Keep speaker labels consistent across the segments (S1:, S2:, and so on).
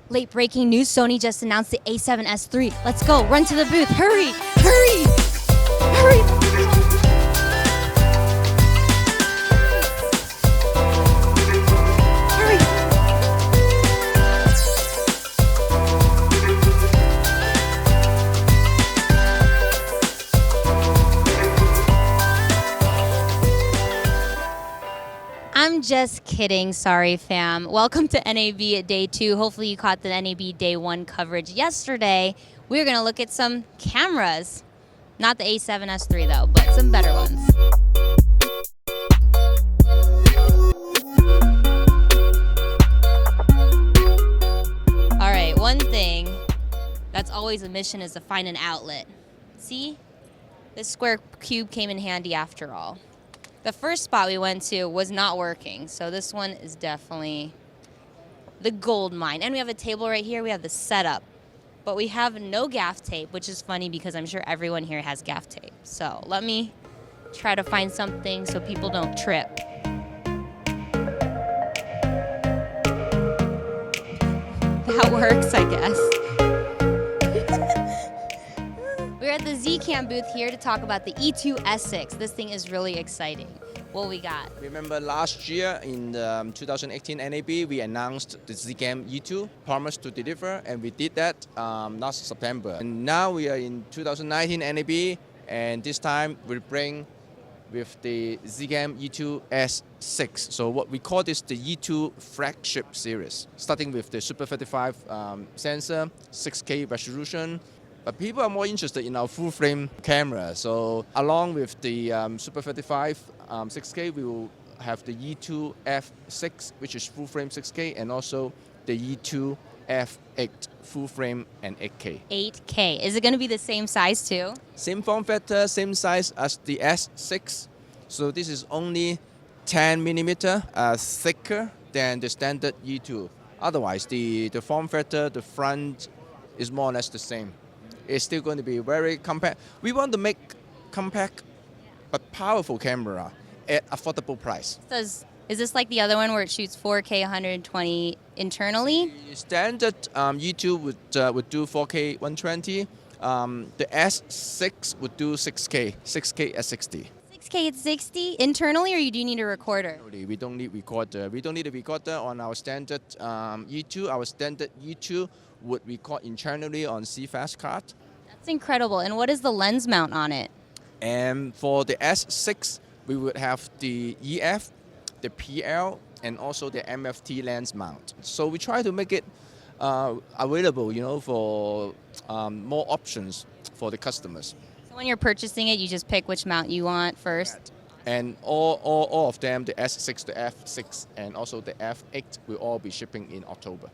S1: Late breaking news, Sony just announced the A7S III. Let's go, run to the booth, hurry, hurry, hurry. I'm just kidding, sorry fam. Welcome to NAB Day 2. Hopefully you caught the NAB Day 1 coverage yesterday. We're gonna look at some cameras. Not the A7S III though, but some better ones. All right, one thing that's always a mission is to find an outlet. See? This square cube came in handy after all. The first spot we went to was not working, so this one is definitely the gold mine. And we have a table right here, we have the setup. But we have no gaff tape, which is funny because I'm sure everyone here has gaff tape. So let me try to find something so people don't trip. That works, I guess. We're at the Zcam booth here to talk about the E2S6. This thing is really exciting. What we got?
S2: Remember last year in the 2018 NAB, we announced the Zcam E2, promised to deliver, and we did that last September. And now we are in 2019 NAB, and this time we bring with the Zcam E2 S6. So what we call this the E2 flagship series, starting with the Super 35 sensor, 6K resolution. But people are more interested in our full frame camera. So along with the Super 35 6K, we will have the E2 F6, which is full frame 6K, and also the E2 F8 full frame and 8K.
S1: 8K. Is it going to be the same size too?
S2: Same form factor, same size as the S6. So this is only 10 millimeter thicker than the standard E2. Otherwise, the form factor, the front is more or less the same. It's still going to be very compact. We want to make compact but powerful camera at affordable price.
S1: So is this like the other one where it shoots 4K 120 internally?
S2: The standard E2 would do 4K 120. The S6 would do 6K at 60.
S1: 6K at 60 internally, or you do need a recorder?
S2: We don't need recorder. We don't need a recorder on our standard E2. Our standard E2 would record internally on CFast card.
S1: That's incredible. And what is the lens mount on it?
S2: And for the S6, we would have the EF, the PL, and also the MFT lens mount. So we try to make it available, for more options for the customers.
S1: So when you're purchasing it, you just pick which mount you want first?
S2: And all of them, the S6, the F6, and also the F8, will all be shipping in October.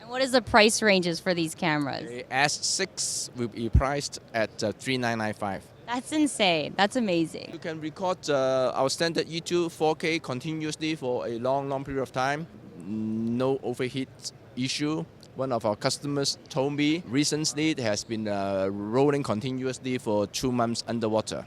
S1: And what is the price ranges for these cameras?
S2: The S6 will be priced at $3,995.
S1: That's insane. That's amazing.
S2: You can record our standard E2 4K continuously for a long period of time. No overheat issue. One of our customers told me recently it has been rolling continuously for 2 months underwater.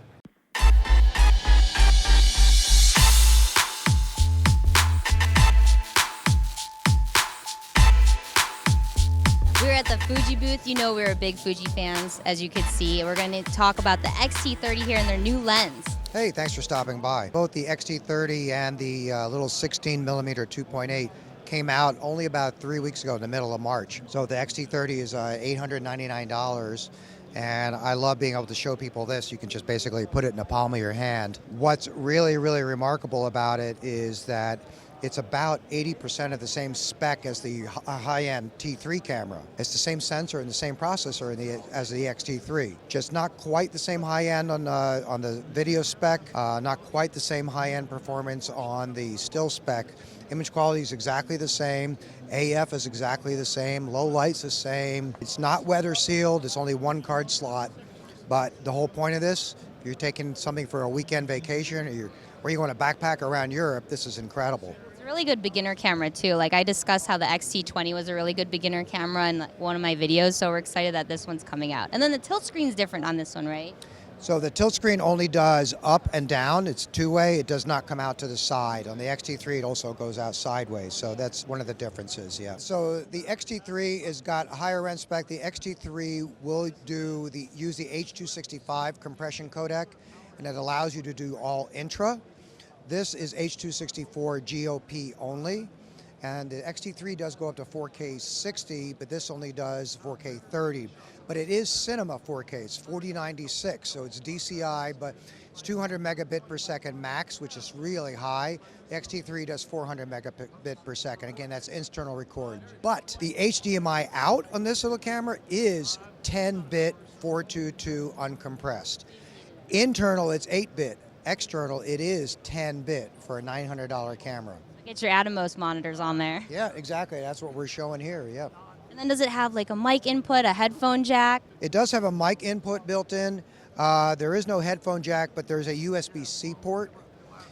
S1: We're at the Fuji booth. You know we're big Fuji fans, as you could see. We're going to talk about the XT30 here and their new lens.
S3: Hey, thanks for stopping by. Both the XT30 and the little 16mm 2.8 came out only about 3 weeks ago in the middle of March. So the XT30 is $899. And I love being able to show people this. You can just basically put it in the palm of your hand. What's really remarkable about it is that it's about 80% of the same spec as the high-end T3 camera. It's the same sensor and the same processor as the XT3. Just not quite the same high-end on the video spec, not quite the same high-end performance on the still spec. Image quality is exactly the same. AF is exactly the same. Low light's the same. It's not weather sealed. It's only one card slot. But the whole point of this, if you're taking something for a weekend vacation or you want to backpack around Europe, this is incredible.
S1: Really good beginner camera too. Like I discussed how the XT20 was a really good beginner camera in one of my videos, so we're excited that this one's coming out. And then the tilt screen's different on this one, right?
S3: So the tilt screen only does up and down. It's two-way. It does not come out to the side. On the XT3, it also goes out sideways. So that's one of the differences, yeah. So the XT3 has got a higher end spec. The XT3 will use the H.265 compression codec, and it allows you to do all intra. This is H.264 GOP only. And the XT3 does go up to 4K 60, but this only does 4K 30. But it is cinema 4K, it's 4096, so it's DCI, but it's 200 megabit per second max, which is really high. The XT3 does 400 megabit per second. Again, that's external record. But the HDMI out on this little camera is 10-bit 422 uncompressed. Internal, it's 8-bit. External, it is 10-bit for a $900 camera.
S1: Get your Atomos monitors on there.
S3: Yeah, exactly. That's what we're showing here, yeah.
S1: And then does it have like a mic input, a headphone jack?
S3: It does have a mic input built in. There is no headphone jack, but there's a USB-C port.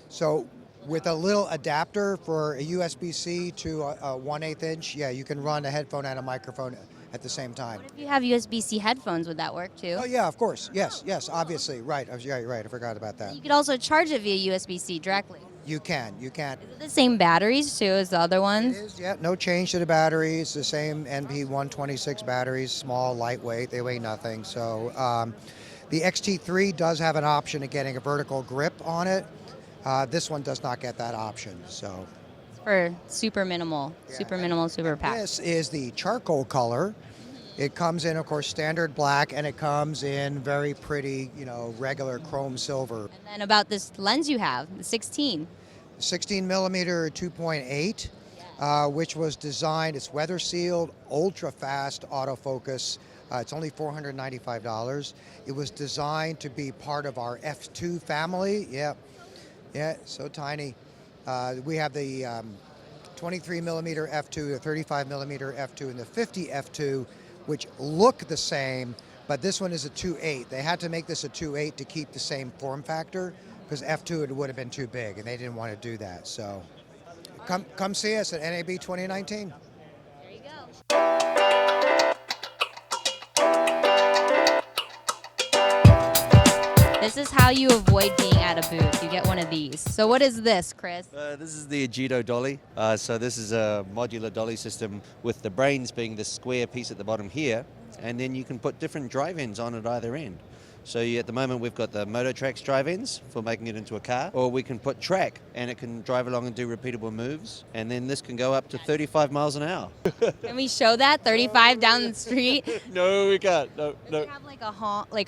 S3: So with a little adapter for a USB-C to a 1/8 inch, yeah, you can run a headphone and a microphone at the same time.
S1: What if you have USB-C headphones, would that work too?
S3: Oh yeah, of course. Yes, obviously. Right. Yeah, you're right. I forgot about that.
S1: You could also charge it via USB-C directly.
S3: You can.
S1: Is it the same batteries too as the other ones?
S3: It is, yeah, no change to the batteries. The same NP126 batteries, small, lightweight. They weigh nothing. So the XT3 does have an option of getting a vertical grip on it. This one does not get that option. So
S1: for super minimal, super pack.
S3: This is the charcoal color. It comes in, of course, standard black, and it comes in very pretty, regular chrome silver.
S1: And then about this lens you have, the 16.
S3: 16 millimeter 2.8, which was designed, it's weather sealed, ultra fast autofocus. It's only $495. It was designed to be part of our F2 family. Yeah, so tiny. We have the 23 millimeter F2, the 35 millimeter F2, and the 50 F2, which look the same, but this one is a 2.8. They had to make this a 2.8 to keep the same form factor, because F2 it would have been too big, and they didn't want to do that. So come see us at NAB 2019.
S1: There you go. This is how you avoid being at a booth. You get one of these. So what is this, Chris?
S4: This is the Ejido Dali. So this is a modular dolly system with the brains being the square piece at the bottom here, and then you can put different drive-ins on at either end. So at the moment we've got the Mototrax drive-ins for making it into a car, or we can put track and it can drive along and do repeatable moves, and then this can go up to 35 miles an hour.
S1: Can we show that 35 down the street?
S4: No, we can't. No.
S1: Does it have like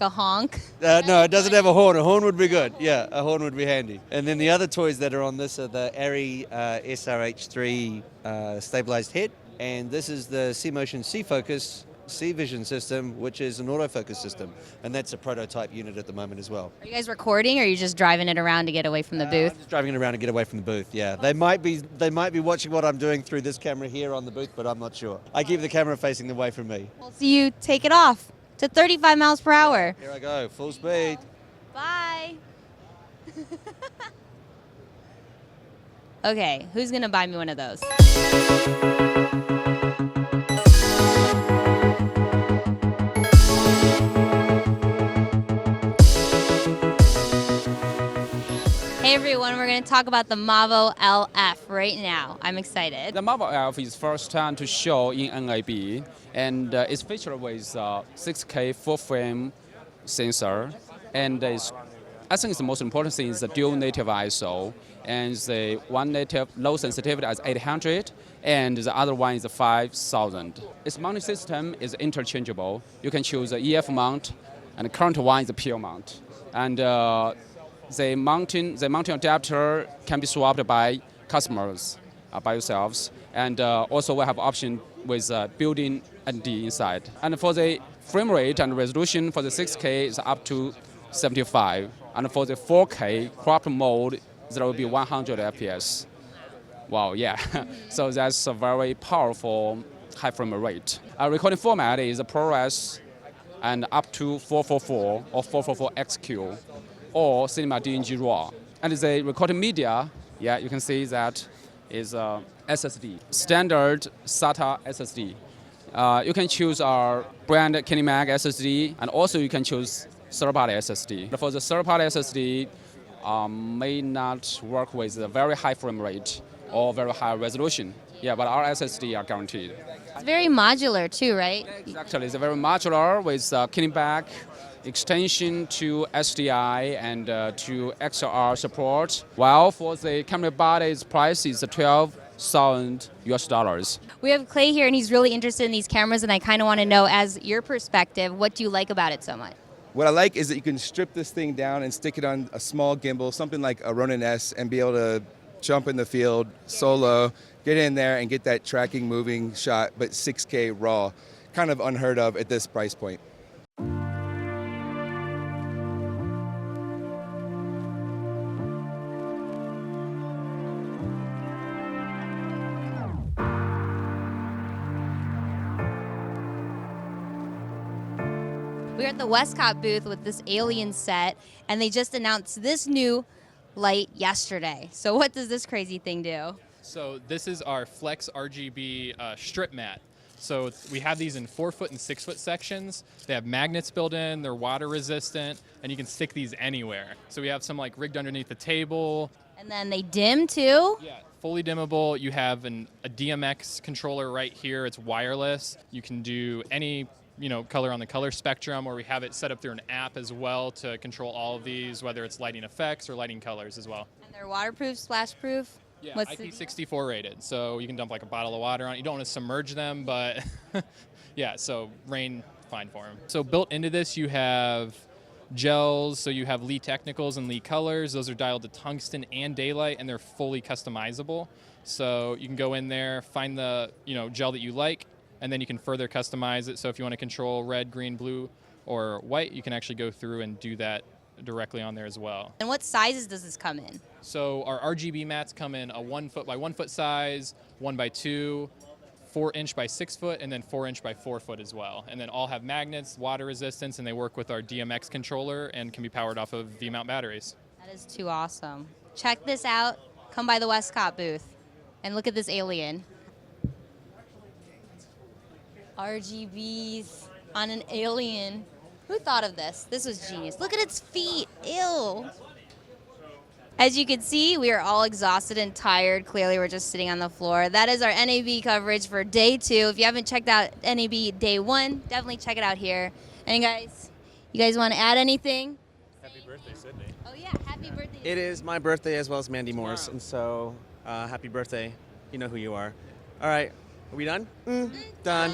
S1: a honk?
S4: No, it doesn't have a horn. A horn would be good. Yeah, a horn would be handy. And then the other toys that are on this are the Arri SRH3 stabilized head, and this is the C-Motion C-Focus C-Vision system, which is an autofocus system, and that's a prototype unit at the moment as well.
S1: Are you guys recording, or are you just driving it around to get away from the booth?
S4: I'm just driving it around to get away from the booth, yeah. They might be watching what I'm doing through this camera here on the booth, but I'm not sure. I keep the camera facing away from me.
S1: We'll see you take it off to 35 miles per hour.
S4: Here I go, full speed.
S1: Bye. Okay, who's gonna buy me one of those? Hey everyone, we're going to talk about the Mavo LF right now. I'm excited.
S5: The Mavo LF is first time to show in NAB, and it's featured with 6K full frame sensor, and I think the most important thing is the dual native ISO, and the one native low sensitivity is 800, and the other one is 5000. Its mounting system is interchangeable. You can choose the EF mount, and the current one is the PL mount. And the mounting adapter can be swapped by customers, by yourselves, and also we have option with built-in ND inside. And for the frame rate and resolution for the 6K is up to 75, and for the 4K cropped mode there will be 100 FPS. Wow, yeah. So that's a very powerful high frame rate. Our recording format is ProRes and up to 444 or 444XQ. Or Cinema DNG RAW. And the recording media, yeah, you can see that is SSD, standard SATA SSD. You can choose our brand KineMag SSD, and also you can choose third-party SSD. For the third-party SSD, may not work with a very high frame rate or very high resolution. Yeah, but our SSD are guaranteed.
S1: It's very modular too, right?
S5: Exactly, it's very modular with kickback, extension to SDI and to XLR support. While for the camera body's price is $12,000.
S1: We have Clay here, and he's really interested in these cameras, and I kind of want to know, as your perspective, what do you like about it so much?
S6: What I like is that you can strip this thing down and stick it on a small gimbal, something like a Ronin S, and be able to jump in the field solo, get in there and get that tracking moving shot, but 6K raw. Kind of unheard of at this price point.
S1: We're at the Westcott booth with this Alien set, and they just announced this new light yesterday. So what does this crazy thing do?
S7: So this is our Flex RGB strip mat. So we have these in 4-foot and 6-foot sections. They have magnets built in, they're water resistant, and you can stick these anywhere. So we have some like rigged underneath the table.
S1: And then they dim too?
S7: Yeah, fully dimmable. You have a Dmx controller right here. It's wireless. You can do any color on the color spectrum, or we have it set up through an app as well to control all of these, whether it's lighting effects or lighting colors as well.
S1: And they're waterproof, splash-proof?
S7: Yeah,
S1: What's
S7: IP64 rated, so you can dump like a bottle of water on it. You don't want to submerge them, but yeah, so rain, fine for them. So built into this, you have gels, so you have Lee Technicals and Lee Colors. Those are dialed to tungsten and daylight, and they're fully customizable. So you can go in there, find the gel that you like, and then you can further customize it. So if you want to control red, green, blue, or white, you can actually go through and do that directly on there as well.
S1: And what sizes does this come in?
S7: So our RGB mats come in a 1 foot by 1 foot size, 1 by 2, 4 inch by 6 foot, and then 4 inch by 4 foot as well. And then all have magnets, water resistance, and they work with our Dmx controller and can be powered off of V-mount batteries.
S1: That is too awesome. Check this out. Come by the Westcott booth and look at this Alien. RGBs on an Alien. Who thought of this? This was genius. Look at its feet. Ew. As you can see, we are all exhausted and tired. Clearly, we're just sitting on the floor. That is our NAB coverage for day 2. If you haven't checked out NAB day 1, definitely check it out here. And you guys want to add anything?
S8: Happy birthday, Sydney.
S1: Oh yeah, happy birthday.
S8: It is my birthday as well as Mandy Moore's, and so happy birthday. You know who you are. All right, are we done? Done.